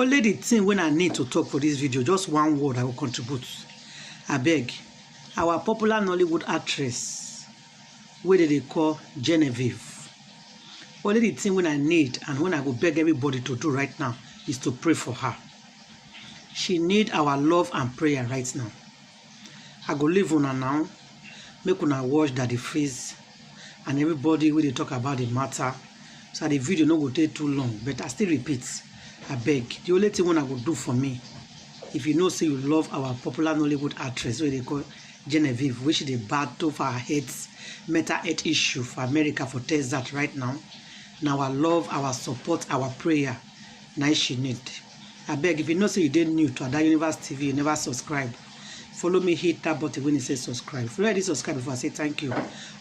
Only the thing when I need to talk for this video, just one word I will contribute. I beg. Our popular Nollywood actress, what they call Genevieve. Only the thing when I need and when I go beg everybody to do right now is to pray for her. She need our love and prayer right now. I go leave una now, make una watch that the face and everybody when they talk about the matter. So the video no go take too long, but I still repeat, I beg. The only thing I go do for me, if you know say you love our popular Nollywood actress, what they call Genevieve, which they battle for her heads, mental health issue for America for test that right now. Now our love, our support, our prayer, now she need. I beg, if you know say you didn't new to Ada Universe TV, you never subscribe. Follow me, hit that button when it says subscribe. If you already subscribe before I say thank you.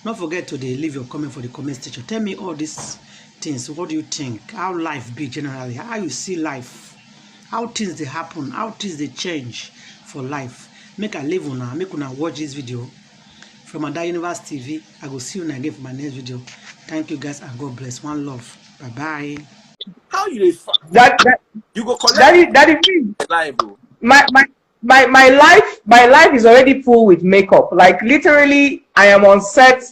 Don't forget to leave your comment for the comment section. Tell me all these things. What do you think? How life be generally? How you see life? How things they happen? How things they change for life? Make a live on make una watch this video from Ada Universe TV. I will see you again for my next video. Thank you guys and God bless. One love. Bye bye. How you that you go collect that is liable. My life is already full with makeup. Like literally, I am on set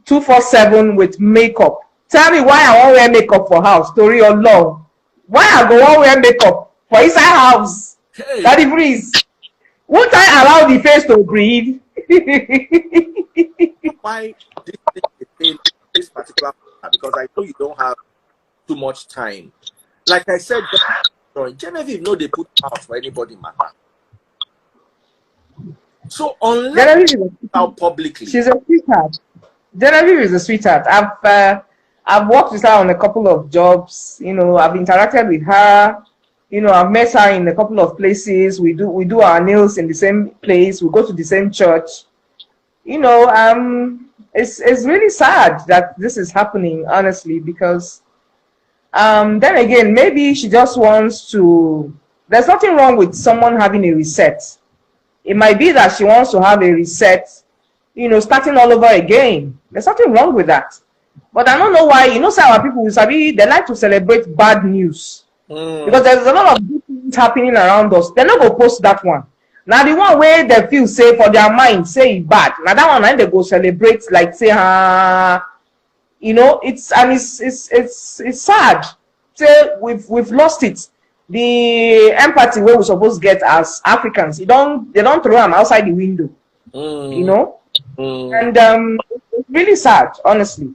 247 with makeup. Tell me why I won't wear makeup for house, story or long. Why I go on wear makeup for inside house? Hey. That is freeze. Won't I allow the face to breathe? Why this particular because I know you don't have too much time. Like I said, Genevieve know they put out for anybody matter. So unless out publicly, she's a sweetheart. Genevieve is a sweetheart. I've worked with her on a couple of jobs. You know, I've interacted with her. You know, I've met her in a couple of places. We do our nails in the same place. We go to the same church. You know, it's really sad that this is happening, honestly, because then again, maybe she just wants to. There's nothing wrong with someone having a reset. It might be that she wants to have a reset, you know, starting all over again. There's nothing wrong with that. But I don't know why, you know, some our people, they like to celebrate bad news. Because there's a lot of good things happening around us. They're not going to post that one. Now, the one where they feel safe for their mind, say it's bad. Now, that one, they go celebrate, like, say, you know, it's sad. Say, we've lost it. The empathy where we're supposed to get as Africans, they don't throw them outside the window, you know. And it's really sad, honestly.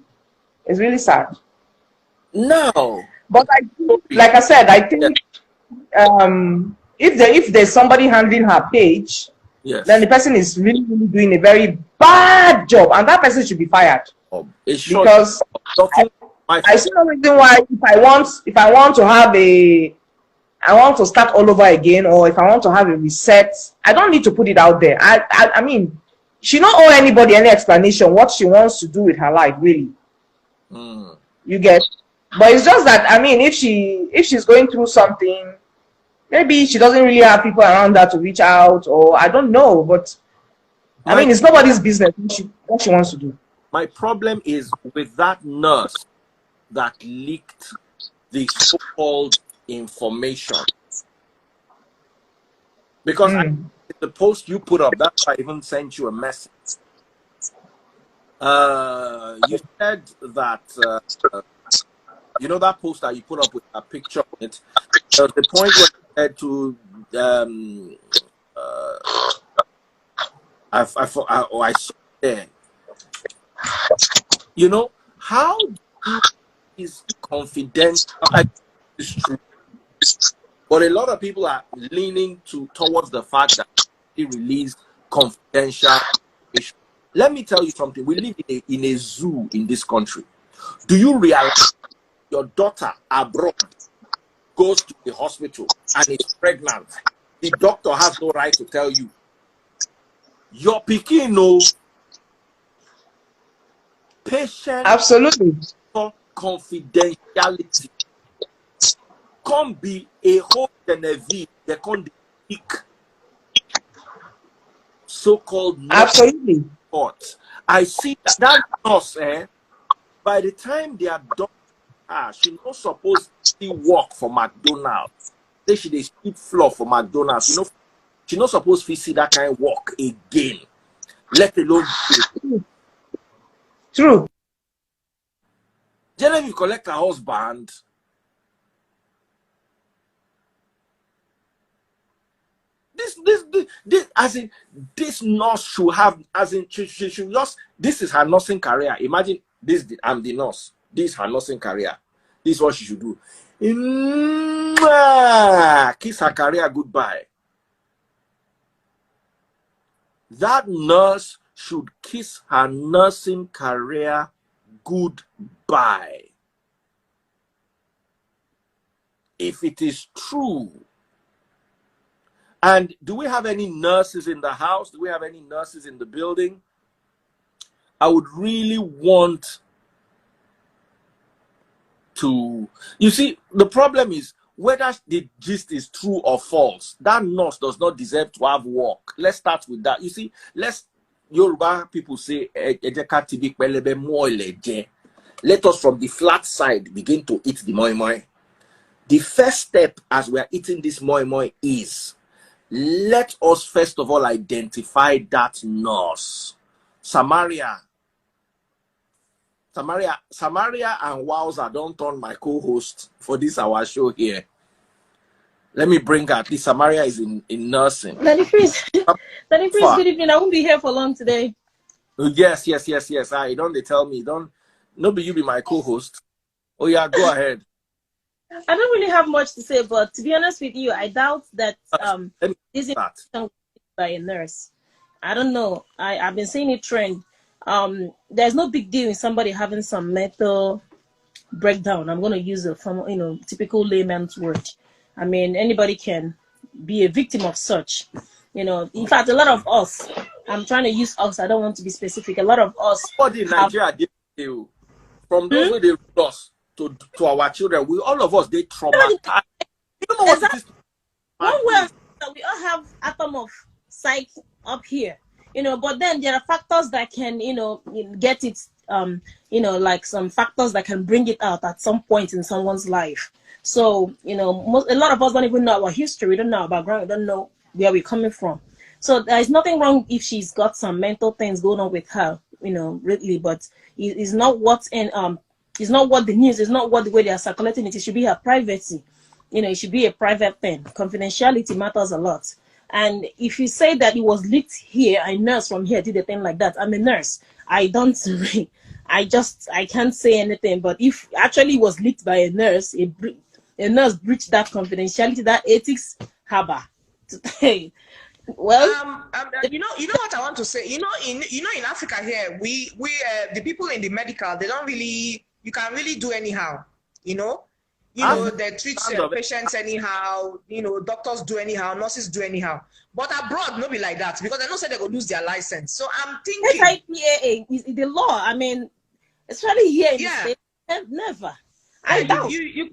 It's really sad. No, but like I said, I think if there's somebody handling her page, yes, then the person is really doing a very bad job, and that person should be fired. Because I see no reason why if I want to have I want to start all over again, or if I want to have a reset, I don't need to put it out there. I mean, she don't owe anybody any explanation what she wants to do with her life, really. You get, but it's just that, I mean, if she's going through something, maybe she doesn't really have people around her to reach out, or I don't know. But I mean, it's nobody's business what she wants to do. My problem is with that nurse that leaked the so-called information, because the post you put up, that's why I even sent you a message. You said that you know that post that you put up with a picture on it. There was the point where you said to I saw there. You know how is confidential? It's true, but a lot of people are leaning towards the fact that he released confidential information. Let me tell you something. We live in a zoo in this country. Do you realize your daughter abroad goes to the hospital and is pregnant? The doctor has no right to tell you. Your pikin knows. Patient. Absolutely. Confidentiality. Can't be a whole Genevieve. They can't speak. So-called. Absolutely. I see that nurse, by the time they are done, she's not supposed to work for McDonald's. say she dey sweep floor for McDonald's, you know, she not supposed to see that kind of work again, let alone True. Genevieve collect her husband. This as in this nurse should have, as in she should just, this is her nursing career. Imagine this, I'm the nurse. This is her nursing career. This is what she should do. Kiss her career goodbye. That nurse should kiss her nursing career goodbye. If it is true. And do we have any nurses in the house? Do we have any nurses in the building? I would really want to, you see, the problem is whether the gist is true or false. That nurse does not deserve to have work. Let's start with that. You see, Yoruba people say, let us from the flat side begin to eat the moi moi. The first step as we are eating this moi moi is, let us first of all identify that nurse. Samaria and Wowza don't turn my co-host for this our show here. Let me bring her. This Samaria is in nursing. Danny Freeze, good evening. I won't be here for long today. Yes. I don't they tell me, don't nobody you be my co-host. Oh yeah, go ahead. I don't really have much to say, but to be honest with you, I doubt that this is by a nurse. I don't know. I've been seeing it trend. There's no big deal in somebody having some mental breakdown. I'm going to use a typical layman's word. I mean, anybody can be a victim of such. In fact, a lot of us, I'm trying to use us, I don't want to be specific. A lot of us. What in Nigeria did you? From those who they lost to our children, all of us, they traumatized. You don't know what it is. One way we all have atom of psych up here. But then there are factors that can, get it, like some factors that can bring it out at some point in someone's life. So, a lot of us don't even know our history. We don't know our background. We don't know where we're coming from. So there is nothing wrong if she's got some mental things going on with her, really. But it's not what's in, it's not what the news, it's not what the way they are circulating it. It should be her privacy. It should be a private thing. Confidentiality matters a lot. And if you say that it was leaked here, a nurse from here did a thing like that. I'm a nurse. I can't say anything. But if actually it was leaked by a nurse breached that confidentiality, that ethics, haba. Well, you know what I want to say. In Africa here, we the people in the medical, they don't really, you can really do anyhow. They treat patients anyhow, doctors do anyhow, nurses do anyhow. But abroad, no be like that, because they don't say they go lose their license. So I'm thinking SIPAA is the law. I mean, especially here in the States, never. I doubt. You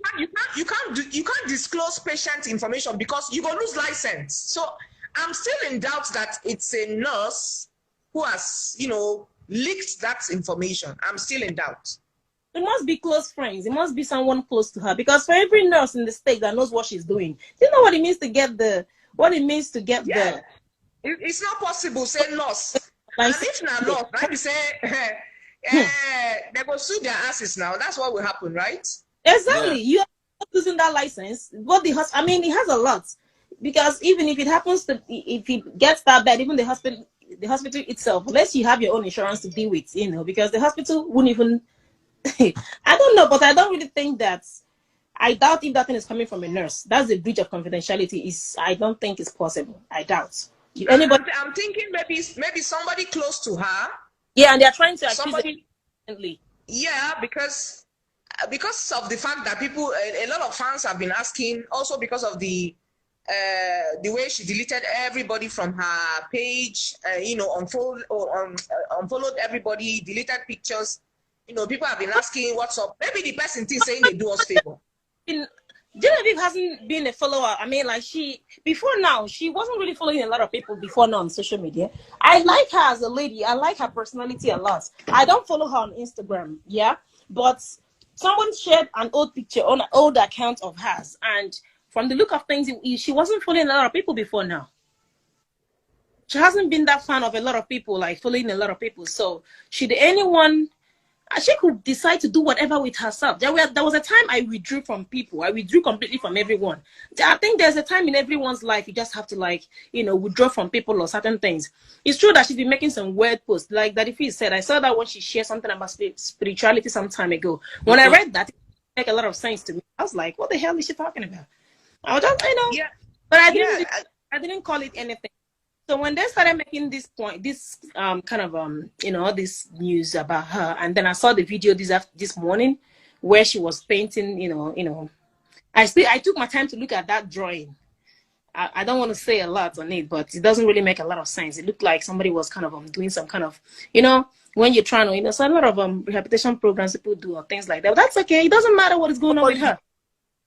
can't disclose patient information because you go lose license. So I'm still in doubt that it's a nurse who has, leaked that information. I'm still in doubt. It must be close friends. It must be someone close to her, because for every nurse in the state that knows what she's doing, do you know what it means to get the? It's not possible. Say nurse. And if not nurse, right? You say they go sue their asses now. That's what will happen, right? Exactly. You are losing that license. What the hospital? I mean, it has a lot, because even if it happens to, if it gets that bad, even the hospital itself, unless you have your own insurance to deal with, because the hospital wouldn't even. I don't know, but I don't really think that. I doubt if that thing is coming from a nurse. That's a breach of confidentiality. I don't think it's possible. I doubt. Anybody? I'm thinking maybe somebody close to her. Yeah, and they're trying to accuse somebody. Yeah, because of the fact that people, a lot of fans have been asking, also because of the way she deleted everybody from her page, unfollowed everybody, deleted pictures. People have been asking what's up. Maybe the person thinks saying they do us favor. Genevieve hasn't been a follower. I mean, like before now, she wasn't really following a lot of people before now on social media. I like her as a lady. I like her personality a lot. I don't follow her on Instagram, yeah? But someone shared an old picture on an old account of hers, and from the look of things, she wasn't following a lot of people before now. She hasn't been that fan of a lot of people, like following a lot of people. So should anyone, she could decide to do whatever with herself. There was a time I withdrew from people. I withdrew completely from everyone. I think there's a time in everyone's life you just have to, like, you know, withdraw from people or certain things. It's true that she's been making some weird posts. Like Daddy said, I saw that when she shared something about spirituality some time ago. When I read that, it made a lot of sense to me. I was like, what the hell is she talking about? I was just, you know, Yeah. but I didn't call it anything. So when they started making this kind of you know, this news about her, and then I saw the video this morning where she was painting, you know, I took my time to look at that drawing. I don't want to say a lot on it, but it doesn't really make a lot of sense. It looked like somebody was kind of doing some kind of, you know, when you're trying to, you know, so a lot of rehabilitation programs people do or things like that. But that's okay. It doesn't matter what is going on with her.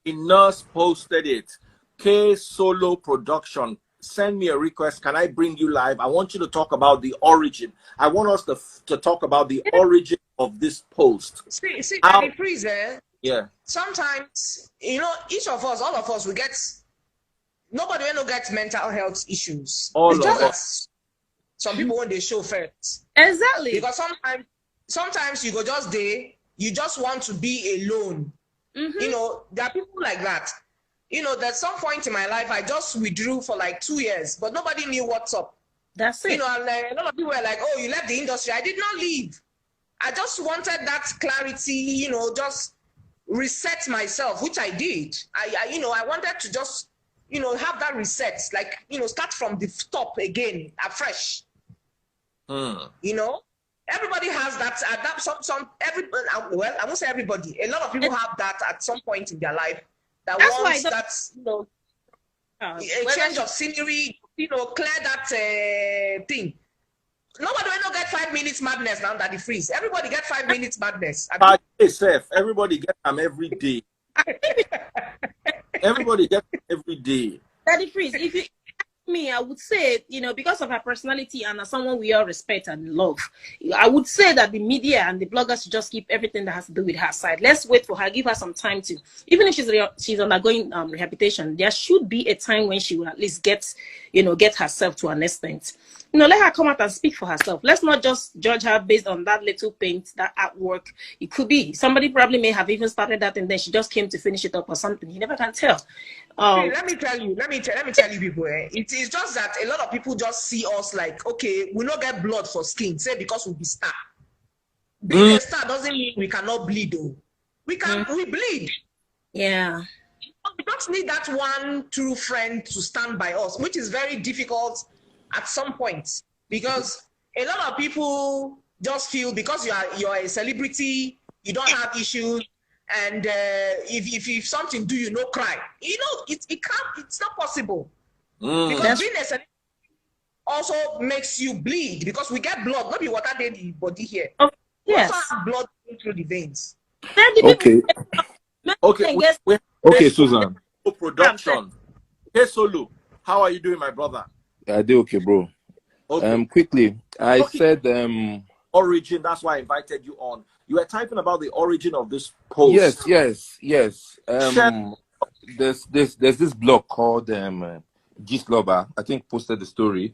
The nurse posted it. K Solo Production. Send me a request. Can I bring you live? I want you to talk about the origin. I want us to talk about the origin of this post. See, How, the freezer. yeah. Sometimes, you know, each of us, all of us, we get, nobody will get mental health issues. All It's of just us. that some people, when they show first. Exactly. Because sometimes you go just there, you just want to be alone. You know, there are people like that. You know, there's some point in my life, I just withdrew for like 2 years, but nobody knew what's up. That's it. You know, and a lot of people were like, oh, you left the industry. I did not leave. I just wanted that clarity, you know, just reset myself, which I did. You know, I wanted to just, you know, have that reset, like, you know, start from the top again, afresh. You know, everybody has that. Well, I won't say everybody. A lot of people have that at some point in their life. That's you know, a change of scenery, you know, clear that thing. Nobody will not get 5 minutes madness now that it freeze. Everybody get 5 minutes madness. Everybody get them every day. Everybody get them every day. Daddy Freeze, if you ask me, I would say, you know, because of her personality and as someone we all respect and love, I would say that the media and the bloggers should just keep everything that has to do with her side. Let's wait for her, give her some time to, even if she's undergoing rehabilitation, there should be a time when she will at least get herself to an extent. You know, let her come out and speak for herself. Let's not just judge her based on that little paint, that artwork. It could be somebody probably may have even started that and then she just came to finish it up or something. You never can tell. Let me tell you, people. It is just that a lot of people just see us like, okay, we not get blood for skin, say because we be star. Being a star doesn't mean we cannot bleed, though. We bleed. Yeah. We don't need that one true friend to stand by us, which is very difficult at some point, because a lot of people just feel because you're a celebrity, you don't have issues, and if something do, you no cry. You know, it's not possible. Because being a celebrity also makes you bleed, because we get blood, not be water in the body here. Yes. Also have blood through the veins. Okay, Susan. Production. Hey, Solo, how are you doing, my brother? I do okay, bro. Okay. Quickly, I said origin. That's why I invited you on. You were typing about the origin of this post. Yes. There's this blog called Gist Lover. I think posted the story,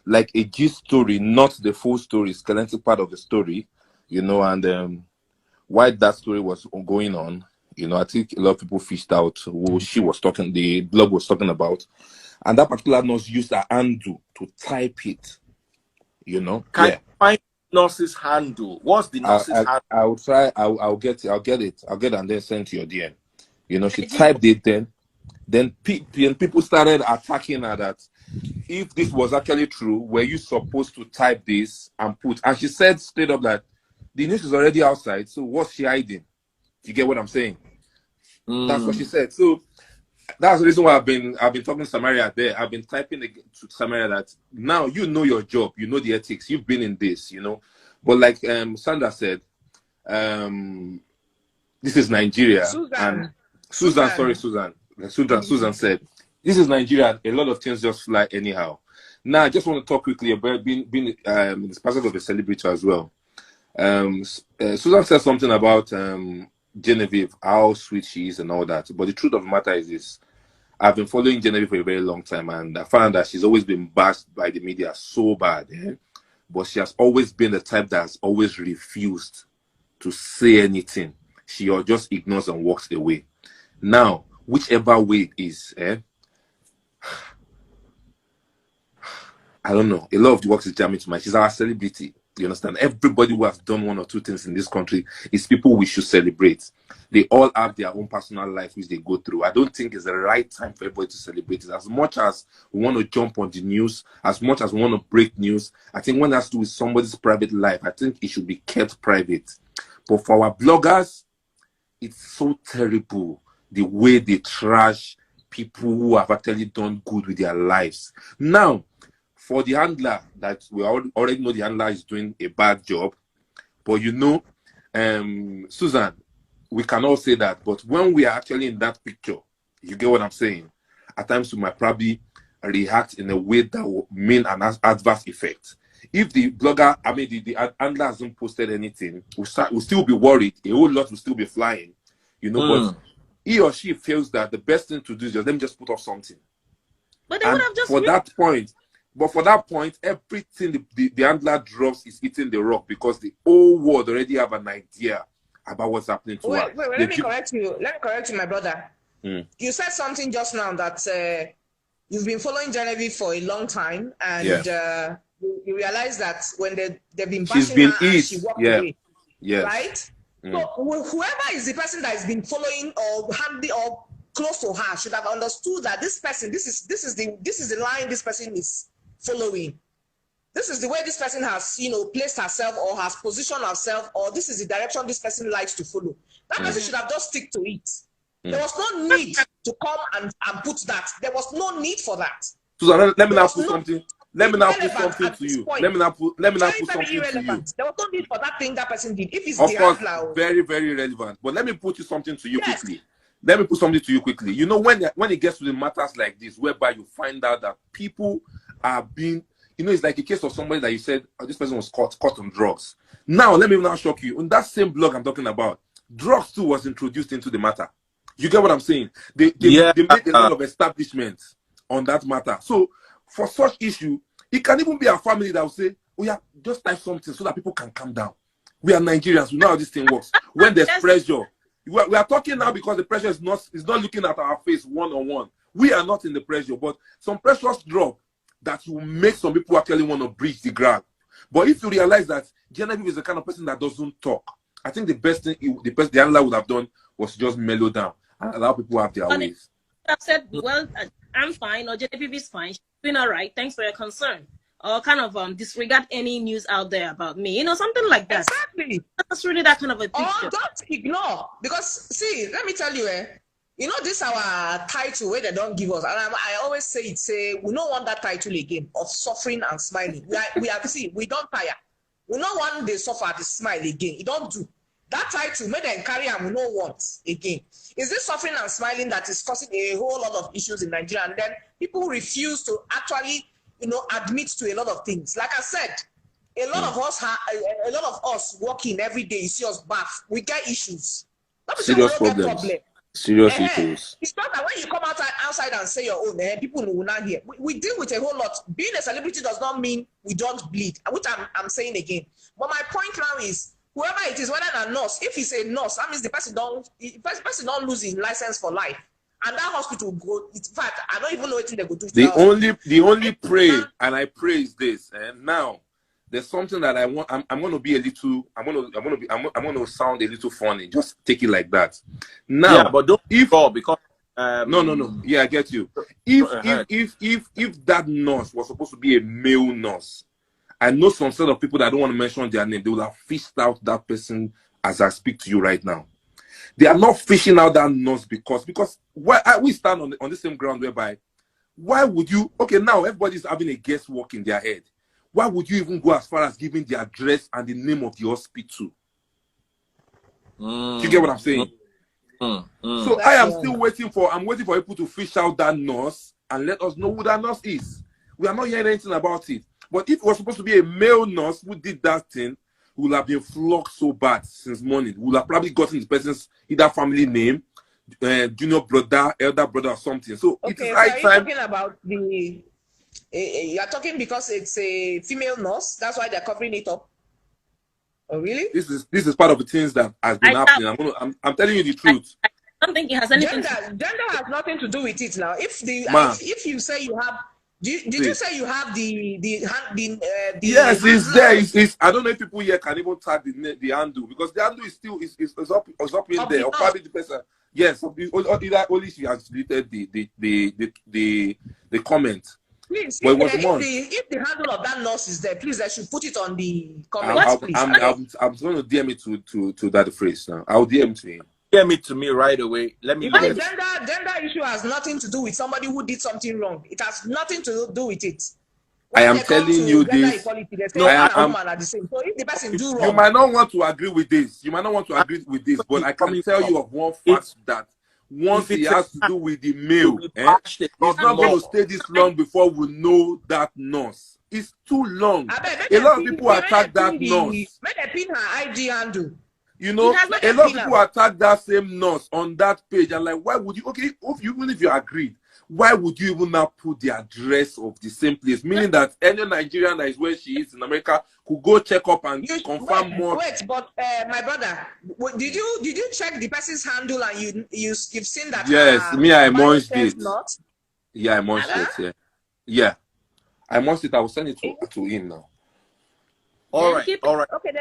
like a gist story, not the full story, skeletal part of the story, you know, and why that story was going on. You know, I think a lot of people fished out who the blog was talking about. And that particular nurse used a handle to type it, you know. Can you find nurse's handle? What's the nurse's handle? I'll try. I'll get it. I'll get it and then send to your DM. You know, she typed it then people started attacking her that if this was actually true, were you supposed to type this and put? And she said straight up that the news is already outside, so what's she hiding? You get what I'm saying? That's what she said. So that's the reason why I've been talking to Samaria there. I've been typing to Samaria that now you know your job, you know the ethics, you've been in this, you know. But like Sandra said, this is Nigeria. Susan said, this is Nigeria. A lot of things just fly anyhow. Now I just want to talk quickly about being this person of a celebrity as well. Susan said something about Genevieve, how sweet she is and all that. But the truth of the matter is this. I've been following Genevieve for a very long time, and I found that she's always been bashed by the media so bad. But she has always been the type that has always refused to say anything. She just ignores and walks away. Now, whichever way it is, I don't know. A lot of the work is jamming to my. She's our celebrity. You understand? Everybody who has done one or two things in this country is people we should celebrate. They all have their own personal life which they go through. I don't think it's the right time for everybody to celebrate it. As much as we want to jump on the news, as much as we want to break news, I think when it has to do with somebody's private life, I think it should be kept private. But for our bloggers, it's so terrible the way they trash people who have actually done good with their lives. Now, for the handler, that we already know the handler is doing a bad job, but you know, Susan, we can all say that, but when we are actually in that picture, you get what I'm saying? At times we might probably react in a way that will mean an adverse effect. If the blogger, I mean, the handler hasn't posted anything, we'll still be worried. A whole lot will still be flying, you know, but he or she feels that the best thing to do is just, let me just put off something. But they would have just... For that point, everything the handler drops is eating the rock, because the whole world already have an idea about what's happening to her. Wait, let me correct you. Let me correct you, my brother. You said something just now that you've been following Genevieve for a long time, and you realize that when they've been bashing her, and she walked away. Yes. Right? So whoever is the person that has been following or handy or close to her should have understood that this person, this is the line this person is following. This is the way this person has, placed herself or has positioned herself, or this is the direction this person likes to follow. That person should have just stick to it. There was no need to come and put that. There was no need for that. Susan, let me now put something. Let me now put something to you. Let me now put something to you. There was no need for that thing that person did. If it's of course, very, very relevant. But let me put you something to you quickly. Let me put something to you quickly. You know, when it gets to the matters like this, whereby you find out that people are being, it's like a case of somebody that you said, this person was caught on drugs. Now, let me now shock you. On that same blog I'm talking about, drugs too was introduced into the matter. You get what I'm saying? They made a lot of establishments on that matter. So, for such issue, it can even be a family that will say, oh yeah, just type something so that people can calm down. We are Nigerians. We know how this thing works. When there's pressure, we are talking now because the pressure is not looking at our face one-on-one. We are not in the pressure, but some pressures drop that will make some people actually want to breach the ground. But if you realize that Genevieve is the kind of person that doesn't talk, I think the best thing the handler would have done was just mellow down and allow people to have their ways. I've said, well, I'm fine, or Genevieve is fine, she's doing all right, thanks for your concern. Or kind of disregard any news out there about me, something like that. Exactly. That's really that kind of a picture. Or don't ignore, because see, let me tell you, this our title where they don't give us, and I always say we don't want that title again of suffering and smiling. We don't tire. We don't want the suffer, the smile again. You don't do that title. Make them carry and we don't want again. Is this suffering and smiling that is causing a whole lot of issues in Nigeria, and then people refuse to actually admit to a lot of things. Like I said, a lot of us working every day, you see us bath, we get issues. Serious problems. Serious issues. It's not that when you come outside and say your own, people will not hear. We deal with a whole lot. Being a celebrity does not mean we don't bleed, which I'm saying again. But my point now is, whoever it is, whether a nurse, if he's a nurse, that means the person don't lose his license for life. And that hospital go. In fact, I don't even know what they go do. The only pray, and I pray is this. And now, there's something that I want. I'm going to be a little. I'm going to sound a little funny. Just take it like that. Now, but don't because. No. Yeah, I get you. If that nurse was supposed to be a male nurse, I know some set of people that don't want to mention their name. They will have fished out that person as I speak to you right now. They are not fishing out that nurse because we stand on the same ground whereby, why would you, okay, now everybody's having a guesswork in their head. Why would you even go as far as giving the address and the name of the hospital? You get what I'm saying? So I'm waiting for people to fish out that nurse and let us know who that nurse is. We are not hearing anything about it. But if it was supposed to be a male nurse who did that thing, we would have been flogged so bad since morning. We would have probably gotten the person's either family name, junior brother, elder brother, or something. So it is Okay, so high are you time. talking about the? You are talking because it's a female nurse. That's why they're covering it up. Oh, really? This is part of the things that has been happening. I'm telling you the truth. I don't think it has anything Gender has nothing to do with it now. If you say you have, did you say you have the yes, it's handle? there. It's I don't know if people here can even tag the handle, because the handle is still is up in there, or probably the person. Yes, either only she has deleted the comment. Please, But it was the if the handle of that nurse is there, please, I should put it on the comments, please. I'm going to DM it to that phrase now. I'll DM to him. DM it to me right away. Let me look at it. Gender issue has nothing to do with somebody who did something wrong. It has nothing to do with it. I am telling you this. No, man and woman are the same. So if the person do wrong, you might not want to agree with this. But I can tell you of one fact that once it has to do with the male, it's not going to stay this long before we know that nurse. It's too long. A lot of people attack that nurse. May they pin her IG handle. You know, a lot of people attack that same nurse on that page. And like, why would you? Okay, even if you agreed, why would you even now put the address of the same place? Meaning that any Nigerian that is where she is in America could go check up and confirm more. Wait, but my brother, did you check the person's handle and you've seen that? Yes, me, I munched it. Not? Yeah, I munched it. Yeah, I munched it. I will send it to him now. All right. Okay,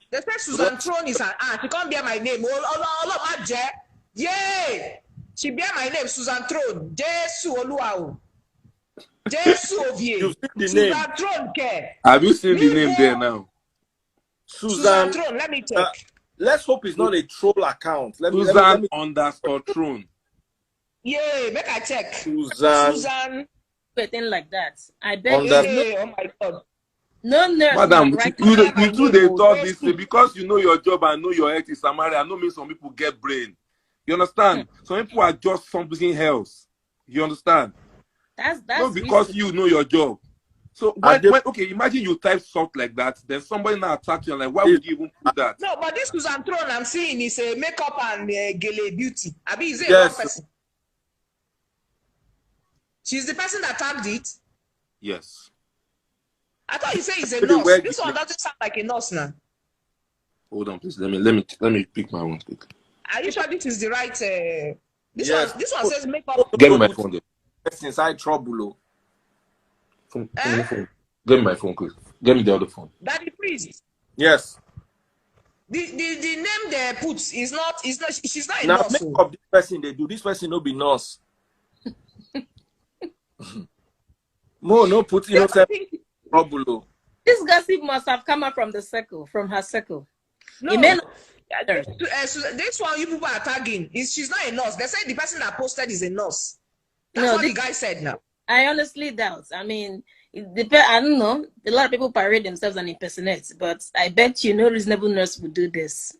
they said Susan Throne is her aunt. She can't bear my name. Yeah. She bear my name, Susan Throne. Jesu Oluwao. Jesu Ovie. You've seen the Susan name. Throne care. Have you seen the name there now? Susan Throne, let me check. Let's hope it's not a troll account. Susan _ Throne. Yeah, make I check. Susan. thing like that. I bet oh my God. No nurse. Madam, right you too, they thought this because you know your job and know your health is Samaria. I know mean some people get brain. You understand? Some people are just something else. You understand? That's not because reason. you know your job. So okay, imagine you type something like that, then somebody now attacks you and like, why would you even put that? No, but this Susan Throne I'm seeing is a makeup and gele beauty. Abi, is it yes. one person? She's the person that tagged it. Yes. I thought you say it's a nurse. This one doesn't sound like a nurse now. Hold on, please. Let me pick my one quick. Are you sure this is the right? This one says makeup. Get me my phone there. That's inside trouble. Phone. Get me my phone, quick. Get me the other phone. Daddy Priest. Yes. The name they put is not. She's not a now, nurse. Now make up this person they do. This person no be nurse. No put in trouble. This gossip must have come up from her circle. No. This one you people are tagging she's not a nurse. They say the person that posted is a nurse. That's what the guy said now. I honestly doubt. I mean, I don't know. A lot of people parade themselves and impersonate, but I bet you no reasonable nurse would do this.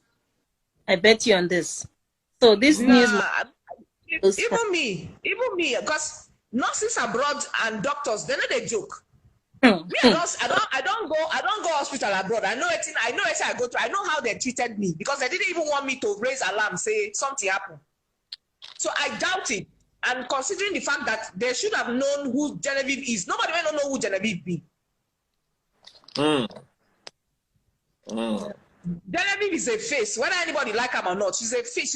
I bet you on this. So this news. Even me, because nurses abroad and doctors, they know they joke. Me, I don't go hospital abroad. I know it I go to. I know how they treated me because they didn't even want me to raise alarm, say something happened. So I doubt it. And considering the fact that they should have known who Genevieve is, nobody will know who Genevieve be. Genevieve is a face, whether anybody like her or not. She's a face.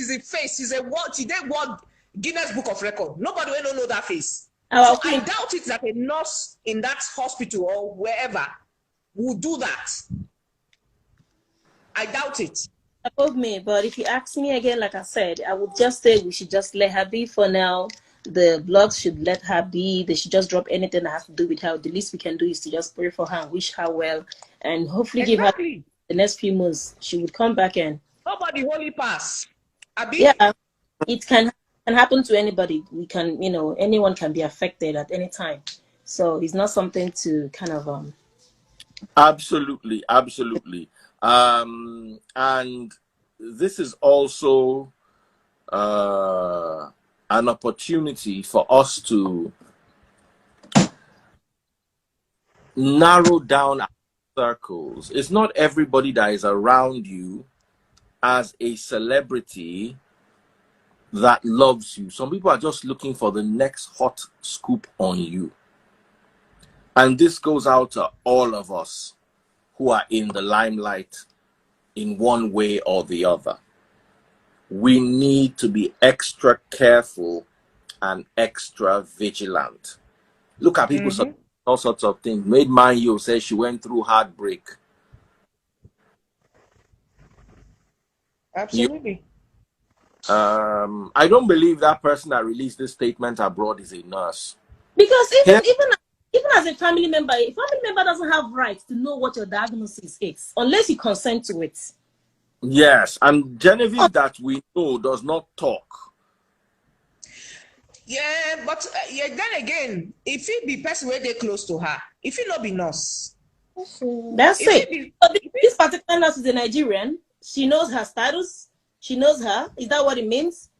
She's a what? She did what Guinness Book of Record. Nobody will know that face. So I doubt it that a nurse in that hospital or wherever would do that. I doubt it. Above me, but if you ask me again, like I said, I would just say we should just let her be for now. The blogs should let her be. They should just drop anything that has to do with her. The least we can do is to just pray for her and wish her well, and hopefully give her the next few months. She would come back and nobody holy pass. Abi? Yeah, it can happen to anybody. We can, anyone can be affected at any time. So it's not something to kind of Absolutely. And this is also an opportunity for us to narrow down our circles. It's not everybody that is around you as a celebrity that loves you. Some people are just looking for the next hot scoop on you. And this goes out to all of us who are in the limelight in one way or the other. We need to be extra careful and extra vigilant. Look at people saying all sorts of things. Made Man You say she went through heartbreak. Absolutely. I don't believe that person that released this statement abroad is a nurse. Because even as a family member doesn't have rights to know what your diagnosis is unless you consent to it. Yes, and Genevieve that we know does not talk. Yeah, but then again, if it be person where they close to her, if it not be nurse, that's it. This particular nurse is a Nigerian. She knows her status. She knows her. Is that what it means?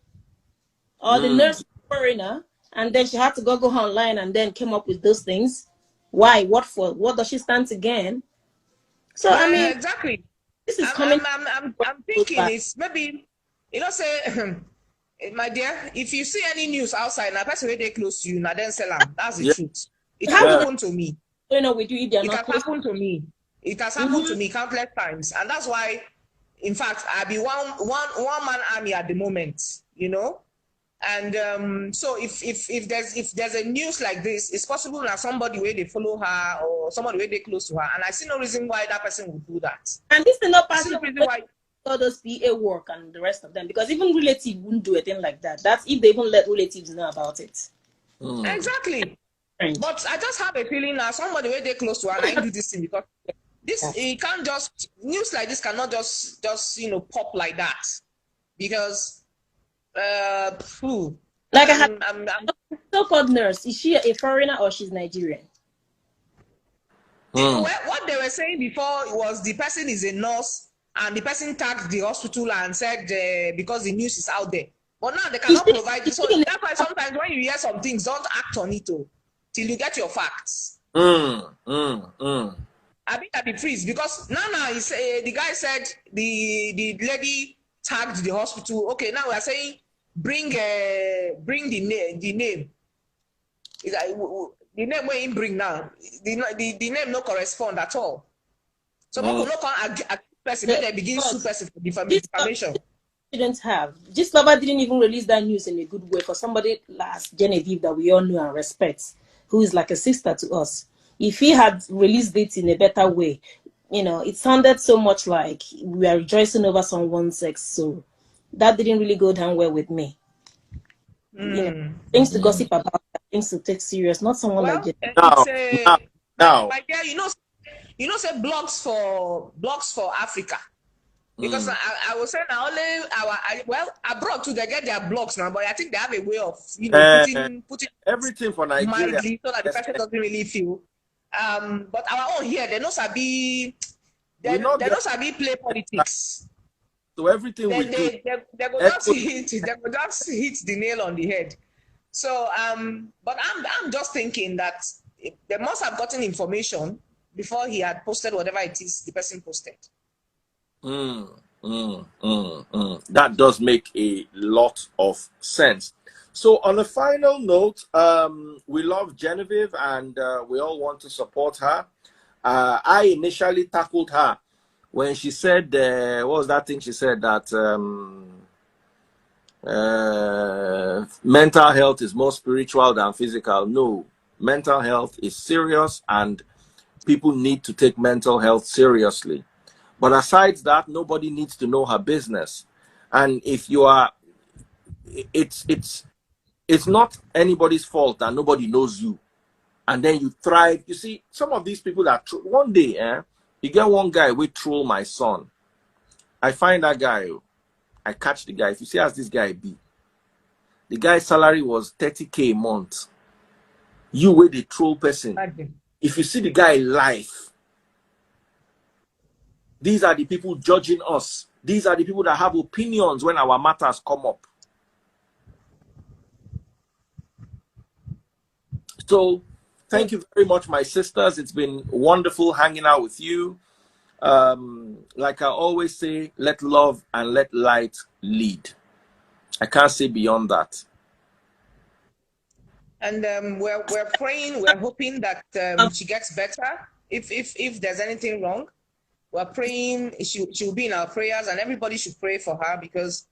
Or the nurse is a foreigner, and then she had to go online and then came up with those things. Why? What for? What does she stand to gain? So yeah, I mean, exactly. This is coming. I'm thinking it's maybe, you know, say, my dear, if you see any news outside, now person where they close to you, now then sell them. That's the truth. It has happened to me. You know, with you, it has happened to me. It has happened to me countless times, and that's why, in fact, I be one man army at the moment. You know, and so if there's a news like this, it's possible that somebody where they follow her or somebody where they close to her, and I see no reason why that person would do that. And this is not part of all those PA work and the rest of them, because even relative wouldn't do a thing like that. That's if they even let relatives know about it. Exactly. But I just have a feeling now somebody where they close to her and I do this thing, because this it can't just, news like this cannot just pop like that, because like I'm so-called nurse, is she a foreigner or she's Nigerian? What they were saying before was the person is a nurse and the person tagged the hospital and said because the news is out there. But now they cannot provide it. So that's why sometimes when you hear some things, don't act on it till you get your facts. I think that be freeze, because now the guy said the lady tagged the hospital. Okay, now we are saying bring the name. The name we bring now, the name no correspond at all. So people no can person when they begin sue person for defamation. Didn't have. This lover didn't even release that news in a good way for somebody like Genevieve that we all know and respect, who is like a sister to us. If he had released it in a better way, it sounded so much like we are rejoicing over someone's sex. So that didn't really go down well with me. Things to gossip about, things to take serious, not someone like that. Now, my dear, say blogs for Africa. Because I was saying abroad too, they get their blogs now, but I think they have a way of putting everything for Nigeria mildly so that the person doesn't really feel. But our own here, they don't sabi play politics. So everything they go just hit the nail on the head. So but I'm just thinking that they must have gotten information before he had posted whatever it is the person posted. That does make a lot of sense. So on a final note, we love Genevieve and we all want to support her. I initially tackled her when she said, what was that thing she said, that mental health is more spiritual than physical. No, mental health is serious and people need to take mental health seriously. But aside that, nobody needs to know her business. And if you are, it's not anybody's fault that nobody knows you. And then you thrive. You see, some of these people that one day, you get one guy will troll my son. I find that guy, I catch the guy. If you see as this guy be, the guy's salary was 30K a month. You were the troll person. If you see the guy live, these are the people judging us. These are the people that have opinions when our matters come up. So, thank you very much, my sisters. It's been wonderful hanging out with you. Like I always say, let love and let light lead. I can't say beyond that. And we're praying, we're hoping that she gets better. If there's anything wrong, we're praying she'll be in our prayers, and everybody should pray for her, because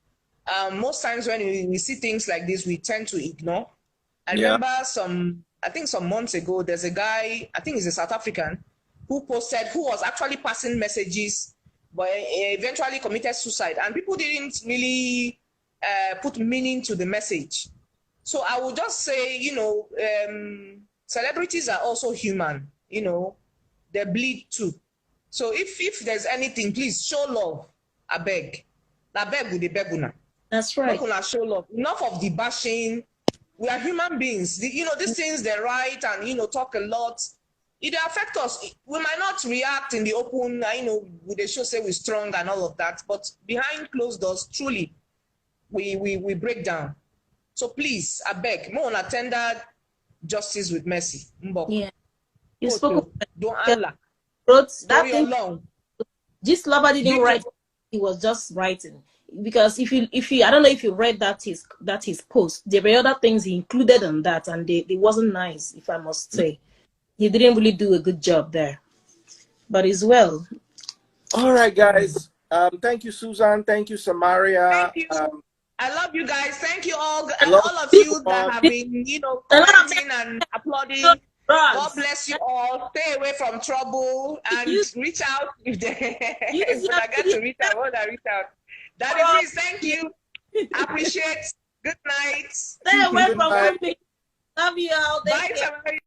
most times when we see things like this, we tend to ignore. I remember I think some months ago, there's a guy, I think he's a South African, who was actually passing messages, but eventually committed suicide. And people didn't really put meaning to the message. So I would just say, you know, celebrities are also human, you know, they bleed too. So if there's anything, please show love. I beg. I beg with the beguna. That's right. Show love. Enough of the bashing. We are human beings. You know, these things they write and, you know, talk a lot. It affects us. We might not react in the open, you know, with the show say we're strong and all of that, but behind closed doors, truly, we break down. So please, I beg, more unattended justice with mercy. Yeah. You spoke. Don't Allah. Wrote that thing. This lover didn't write. He was just writing, because if you I don't know if you read his post. There were other things he included on that, and they wasn't nice, if I must say. He didn't really do a good job there, but as well. All right, guys. Thank you, Susan. Thank you, Samaria. Thank you. I love you guys. Thank you all of you that have been, you know, commenting and applauding. God bless you all. Stay away from trouble and reach out if I get to reach out, I reach out. Daddy, please, thank you. Appreciate. Good night. Stay away from me. Love you all. Bye, Samaria.